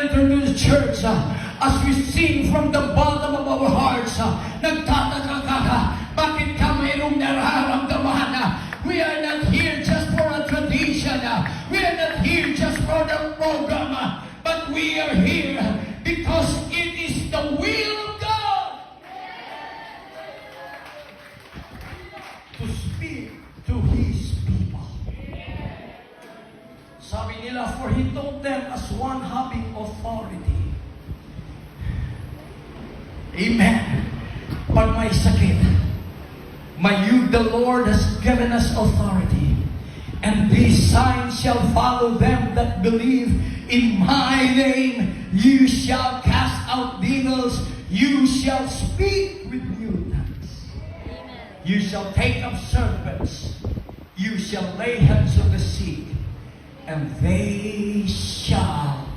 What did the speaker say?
enter to the church, as we sing from the bottom of our hearts, nagtataka ka, bakit ka mayroong nararamdaman? We are not here just for a tradition. We are not here just for the program. But we are here because it is the will of God to speak to His people. Sabi nila, for He told them as one having authority. Amen. Pag may sakit, the Lord has given us authority. And these signs shall follow them that believe in my name. You shall cast out demons. You shall speak with new tongues. You shall take up serpents. You shall lay hands on the sick, and they shall